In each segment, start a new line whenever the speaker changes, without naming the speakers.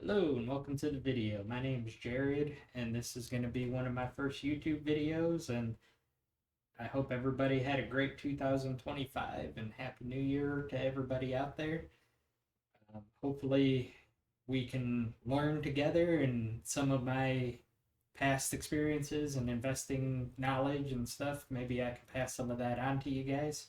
Hello and welcome to the video. My name is Jared and this is going to be one of my first YouTube videos, and I hope everybody had a great 2025 and Happy New Year to everybody out there. Hopefully we can learn together, and some of my past experiences and investing knowledge and stuff, maybe I can pass some of that on to you guys.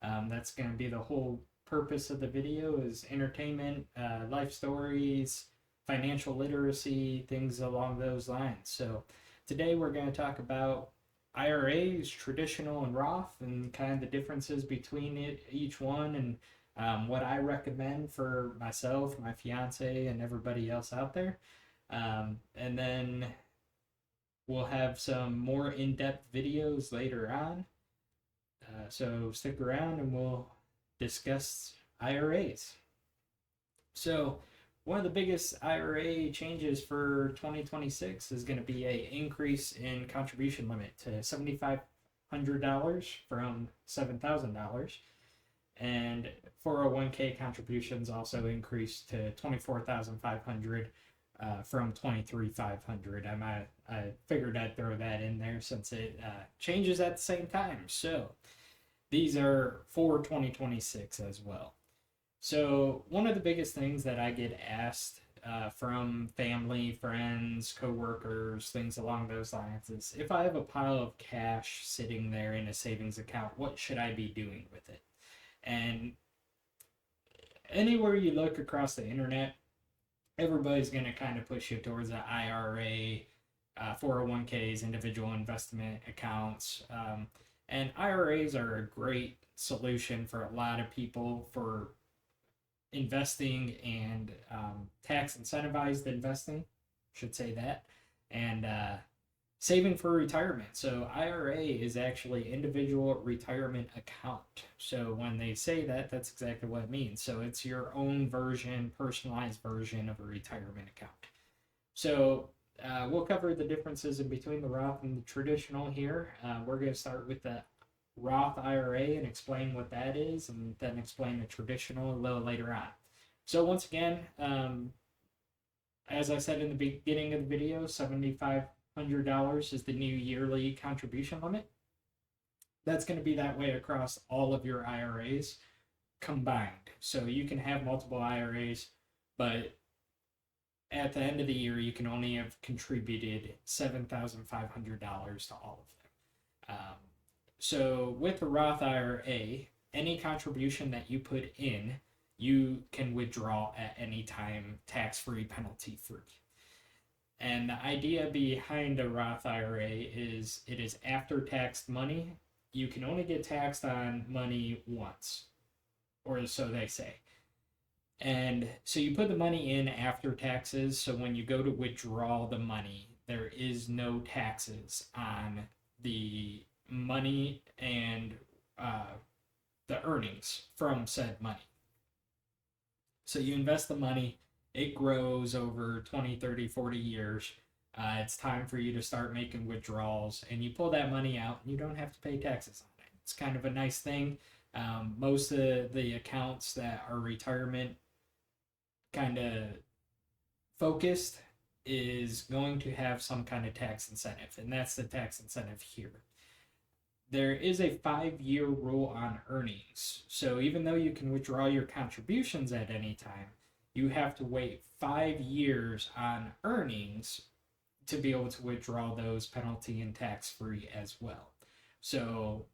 That's going to be the whole purpose of the video, is entertainment, life stories, financial literacy, things along those lines. So today we're going to talk about IRAs, traditional and Roth, and kind of the differences between each one, and what I recommend for myself, my fiance, and everybody else out there. And then we'll have some more in-depth videos later on. So stick around and we'll discuss IRAs. So one of the biggest IRA changes for 2026 is going to be a increase in contribution limit to $7,500 from $7,000, and 401k contributions also increased to 24,500 from 23,500. I figured I'd throw that in there since it changes at the same time. So these are for 2026 as well. So one of the biggest things that I get asked from family, friends, coworkers, things along those lines is, if I have a pile of cash sitting there in a savings account, what should I be doing with it? And anywhere you look across the internet, everybody's going to kind of push you towards an IRA, 401ks, individual investment accounts. And IRAs are a great solution for a lot of people for investing and tax incentivized investing, should say that, and saving for retirement. So IRA is actually individual retirement account. So when they say that, that's exactly what it means. So it's your own version, personalized version of a retirement account. So we'll cover the differences in between the Roth and the traditional here. We're going to start with the Roth IRA and explain what that is, and then explain the traditional a little later on. So once again, as I said in the beginning of the video, $7,500 is the new yearly contribution limit. That's going to be that way across all of your IRAs combined. So you can have multiple IRAs, but at the end of the year, you can only have contributed $7,500 to all of them. So with the Roth IRA, any contribution that you put in, you can withdraw at any time, tax-free, penalty-free. And the idea behind a Roth IRA is it is after-taxed money. You can only get taxed on money once, or so they say. And so you put the money in after taxes, so when you go to withdraw the money, there is no taxes on the money and the earnings from said money. So you invest the money, it grows over 20, 30, 40 years. It's time for you to start making withdrawals, and you pull that money out and you don't have to pay taxes on it. It's kind of a nice thing. Most of the accounts that are retirement kind of focused is going to have some kind of tax incentive, and that's the tax incentive here. There is a 5-year rule on earnings. So even though you can withdraw your contributions at any time, you have to wait 5 years on earnings to be able to withdraw those penalty and tax free as well. So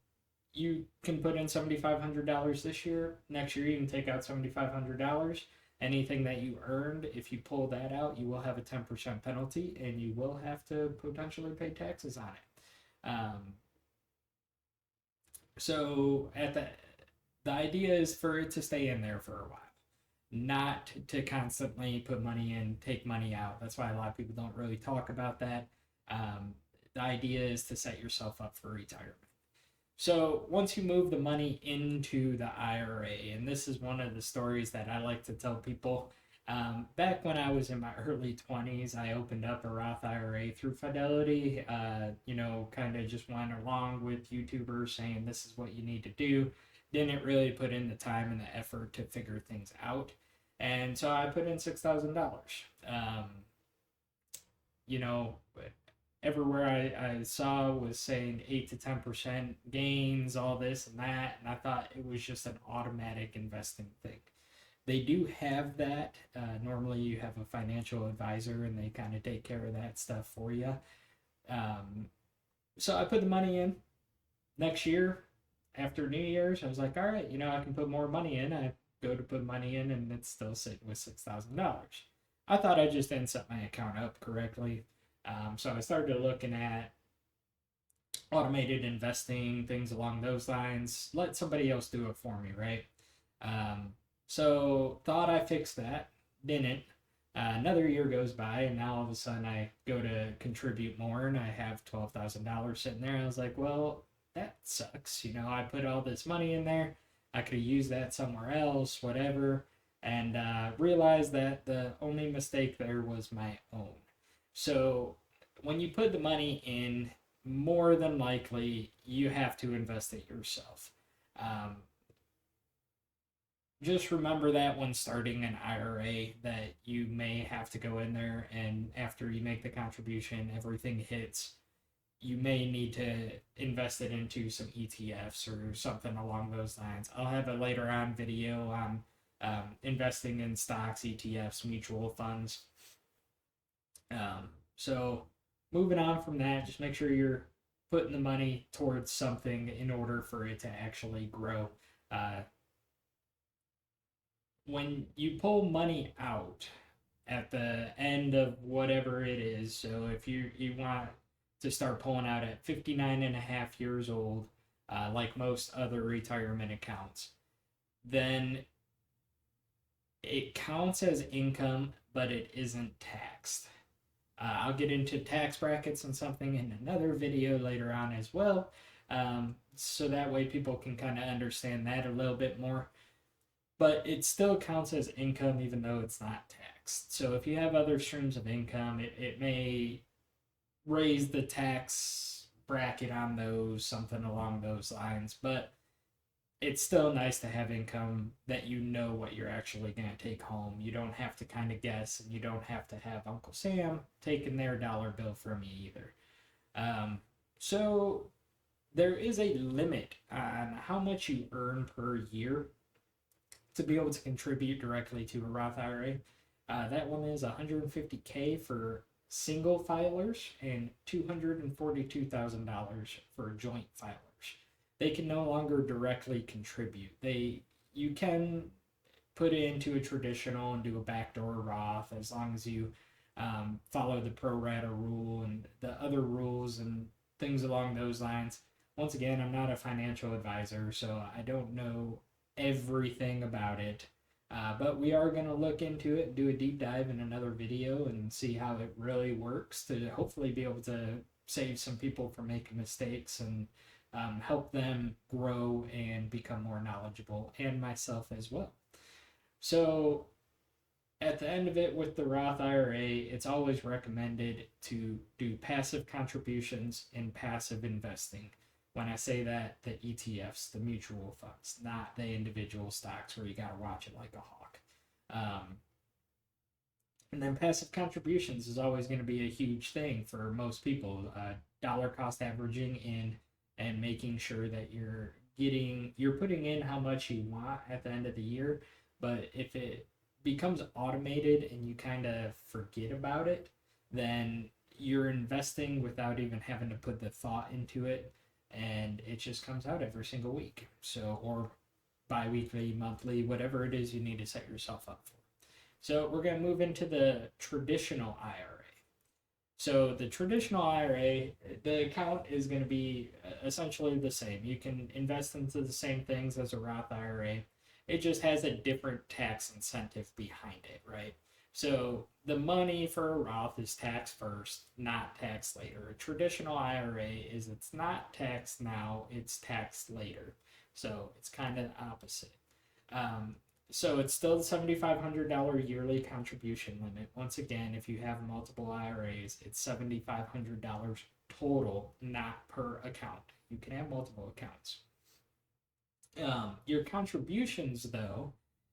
you can put in $7,500 this year. Next year, you can take out $7,500. Anything that you earned, if you pull that out, you will have a 10% penalty, and you will have to potentially pay taxes on it. So the idea is for it to stay in there for a while, not to constantly put money in, take money out. That's why a lot of people don't really talk about that. The idea is to set yourself up for retirement. So once you move the money into the IRA, and this is one of the stories that I like to tell people. Back when I was in my early 20s, I opened up a Roth IRA through Fidelity. Kind of just went along with YouTubers saying this is what you need to do. Didn't really put in the time and the effort to figure things out. And so I put in $6,000. You know, everywhere I saw was saying 8 to 10% gains, all this and that, and I thought it was just an automatic investing thing. They do have that. Normally, you have a financial advisor, and they kind of take care of that stuff for you. So I put the money in. Next year, after New Year's, I was like, all right, I can put more money in. I go to put money in, and it's still sitting with $6,000. I thought I just didn't set my account up correctly. So I started looking at automated investing, things along those lines. Let somebody else do it for me, right? So thought I fixed that, didn't. Another year goes by, and now all of a sudden I go to contribute more, and I have $12,000 sitting there. I was like, well, that sucks. I put all this money in there. I could have used that somewhere else, whatever, and realized that the only mistake there was my own. So when you put the money in, more than likely you have to invest it yourself. Just remember that when starting an IRA, that you may have to go in there, and after you make the contribution, everything hits. You may need to invest it into some ETFs or something along those lines. I'll have a later on video on investing in stocks, ETFs, mutual funds. So moving on from that, just make sure you're putting the money towards something in order for it to actually grow. When you pull money out at the end of whatever it is, so if you want to start pulling out at 59 and a half years old, like most other retirement accounts, then it counts as income, but it isn't taxed. I'll get into tax brackets and something in another video later on as well, so that way people can kind of understand that a little bit more. But it still counts as income even though it's not taxed. So if you have other streams of income, it may raise the tax bracket on those, something along those lines. But it's still nice to have income that you know what you're actually going to take home. You don't have to kind of guess, and you don't have to have Uncle Sam taking their dollar bill from you either. So there is a limit on how much you earn per year to be able to contribute directly to a Roth IRA. That one is $150K for single filers and $242,000 for joint filers. They can no longer directly contribute. You can put it into a traditional and do a backdoor Roth as long as you follow the pro rata rule and the other rules and things along those lines. Once again, I'm not a financial advisor, so I don't know everything about it, but we are going to look into it and do a deep dive in another video and see how it really works to hopefully be able to save some people from making mistakes and help them grow and become more knowledgeable, and myself as well. So at the end of it, with the Roth IRA, it's always recommended to do passive contributions and passive investing. When I say that, the ETFs, the mutual funds, not the individual stocks where you got to watch it like a hawk. And then passive contributions is always going to be a huge thing for most people. Dollar cost averaging in and making sure that you're putting in how much you want at the end of the year. But if it becomes automated and you kind of forget about it, then you're investing without even having to put the thought into it. And it just comes out every single week. So, or bi-weekly, monthly, whatever it is you need to set yourself up for. So we're going to move into the traditional IRA. So the traditional IRA, the account is going to be essentially the same. You can invest into the same things as a Roth IRA. It just has a different tax incentive behind it, right? So the money for a Roth is taxed first, not taxed later. A traditional IRA it's not taxed now, it's taxed later. So it's kind of the opposite. So it's still the $7,500 yearly contribution limit. Once again, if you have multiple IRAs, it's $7,500 total, not per account. You can have multiple accounts. Your contributions, though,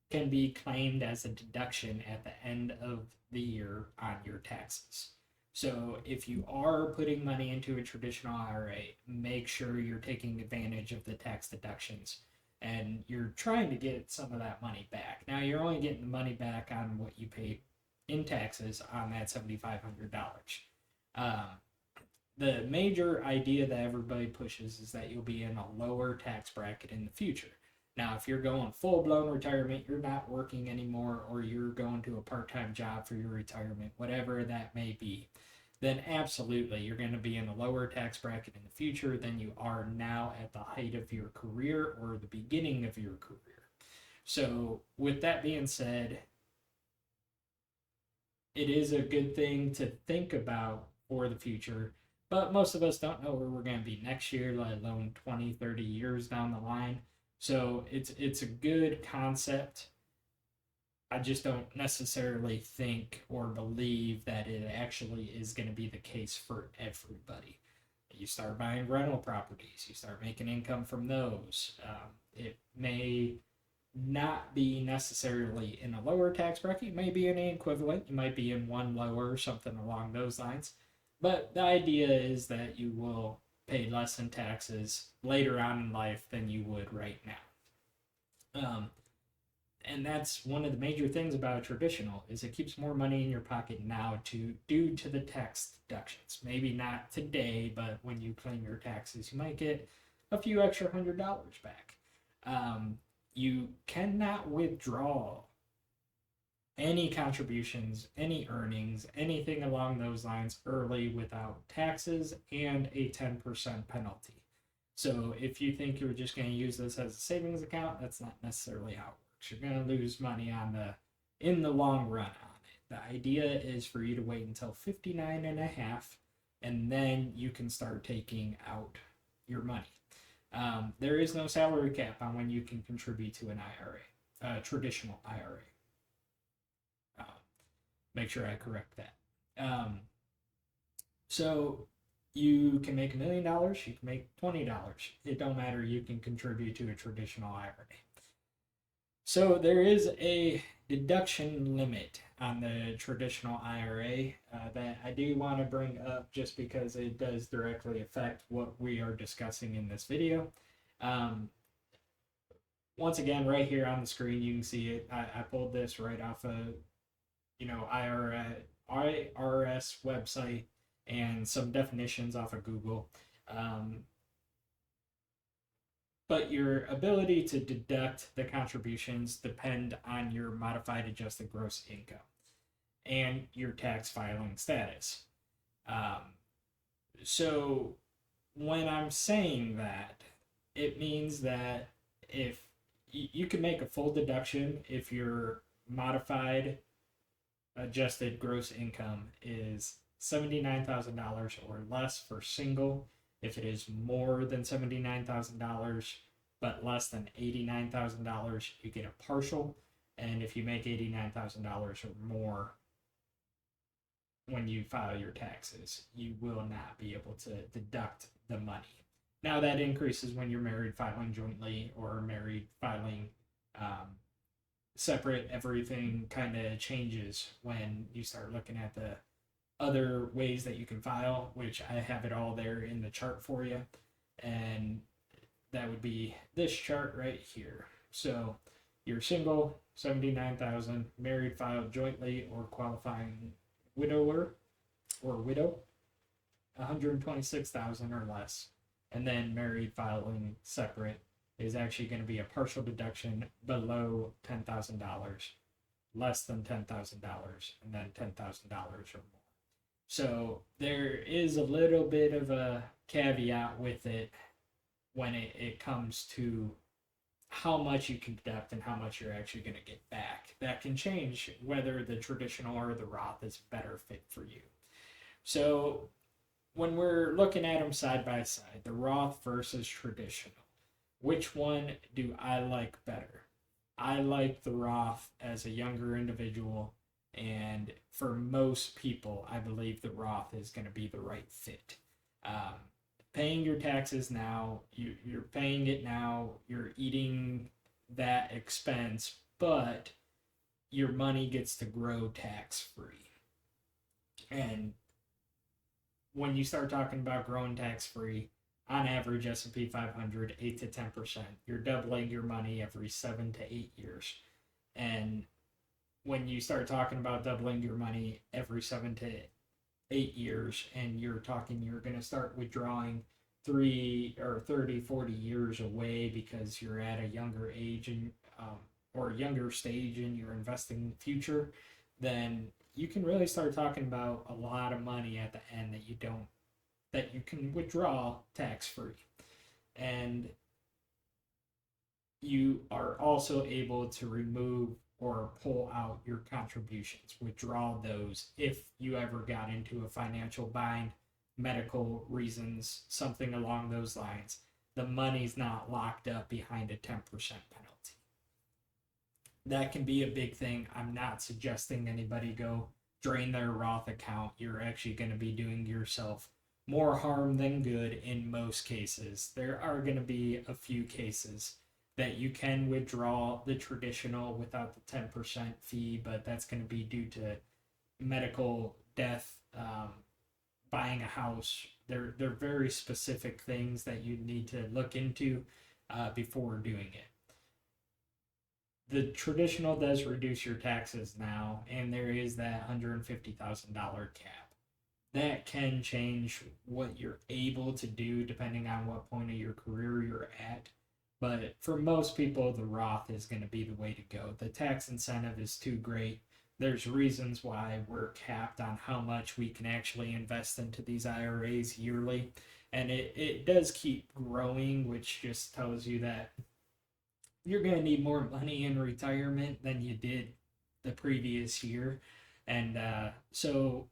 can be claimed as a deduction at the end of the year on your taxes. So if you are putting money into a traditional IRA, make sure you're taking advantage of the tax deductions and you're trying to get some of that money back. Now you're only getting the money back on what you paid in taxes on that $7,500. The major idea that everybody pushes is that you'll be in a lower tax bracket in the future. Now, if you're going full blown retirement, you're not working anymore, or you're going to a part time job for your retirement, whatever that may be, then absolutely you're going to be in a lower tax bracket in the future than you are now at the height of your career or the beginning of your career. So, with that being said, it is a good thing to think about for the future, but most of us don't know where we're going to be next year, let alone 20, 30 years down the line. So it's a good concept. I just don't necessarily think or believe that it actually is going to be the case for everybody. You start buying rental properties, you start making income from those. It may not be necessarily in a lower tax bracket. You may be in an equivalent. You might be in one lower, something along those lines. But the idea is that you will pay less in taxes later on in life than you would right now. And that's one of the major things about a traditional is it keeps more money in your pocket now due to the tax deductions. Maybe not today, but when you claim your taxes, you might get a few extra $100 back. You cannot withdraw any contributions, any earnings, anything along those lines early without taxes and a 10% penalty. So if you think you're just going to use this as a savings account, that's not necessarily how it works. You're going to lose money in the long run on it. The idea is for you to wait until 59 and a half, and then you can start taking out your money. There is no salary cap on when you can contribute to an IRA, a traditional IRA. Make sure I correct that. So you can make $1 million, you can make $20. It don't matter. You can contribute to a traditional IRA. So there is a deduction limit on the traditional IRA that I do want to bring up just because it does directly affect what we are discussing in this video. Once again, right here on the screen, you can see it. I pulled this right off of, IRS website and some definitions off of Google. But your ability to deduct the contributions depend on your modified adjusted gross income and your tax filing status. So when I'm saying that, it means that if you can make a full deduction if your modified adjusted gross income is $79,000 or less for single. If it is more than $79,000 but less than $89,000, you get a partial. And if you make $89,000 or more when you file your taxes, you will not be able to deduct the money. Now that increases when you're married filing jointly or married filing separate. Everything kind of changes when you start looking at the other ways that you can file, which I have it all there in the chart for you. And that would be this chart right here. So you're single, 79,000, married filed jointly or qualifying widower or widow, 126,000 or less. And then married filing separate is actually going to be a partial deduction below $10,000, less than $10,000, and then $10,000 or more. So there is a little bit of a caveat with it when it comes to how much you can deduct and how much you're actually going to get back. That can change whether the traditional or the Roth is better fit for you. So when we're looking at them side by side, the Roth versus traditional, which one do I like better? I like the Roth as a younger individual, and for most people, I believe the Roth is going to be the right fit. Paying your taxes now, you're paying it now, you're eating that expense but your money gets to grow tax free. And when you start talking about growing tax free, on average S&P 500 8 to 10%. You're doubling your money every 7 to 8 years. And when you start talking about doubling your money every 7 to 8 years, and you're going to start withdrawing 3 or 30, 40 years away because you're at a younger age and or younger stage in your investing future, then you can really start talking about a lot of money at the end that you can withdraw tax free. And you are also able to remove or pull out your contributions, withdraw those if you ever got into a financial bind, medical reasons, something along those lines. The money's not locked up behind a 10% penalty. That can be a big thing. I'm not suggesting anybody go drain their Roth account. You're actually going to be doing yourself more harm than good in most cases. There are going to be a few cases that you can withdraw the traditional without the 10% fee, but that's going to be due to medical, death, buying a house. They're very specific things that you need to look into before doing it. The traditional does reduce your taxes now, and there is that $150,000 cap. That can change what you're able to do depending on what point of your career you're at. But for most people, the Roth is going to be the way to go. The tax incentive is too great. There's reasons why we're capped on how much we can actually invest into these IRAs yearly. And it does keep growing, which just tells you that you're going to need more money in retirement than you did the previous year. And so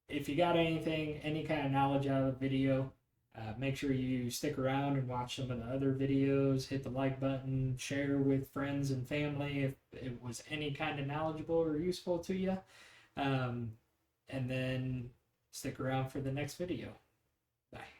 if you got any kind of knowledge out of the video, make sure you stick around and watch some of the other videos. Hit the like button, share with friends and family if it was any kind of knowledgeable or useful to you. And then stick around for the next video. Bye.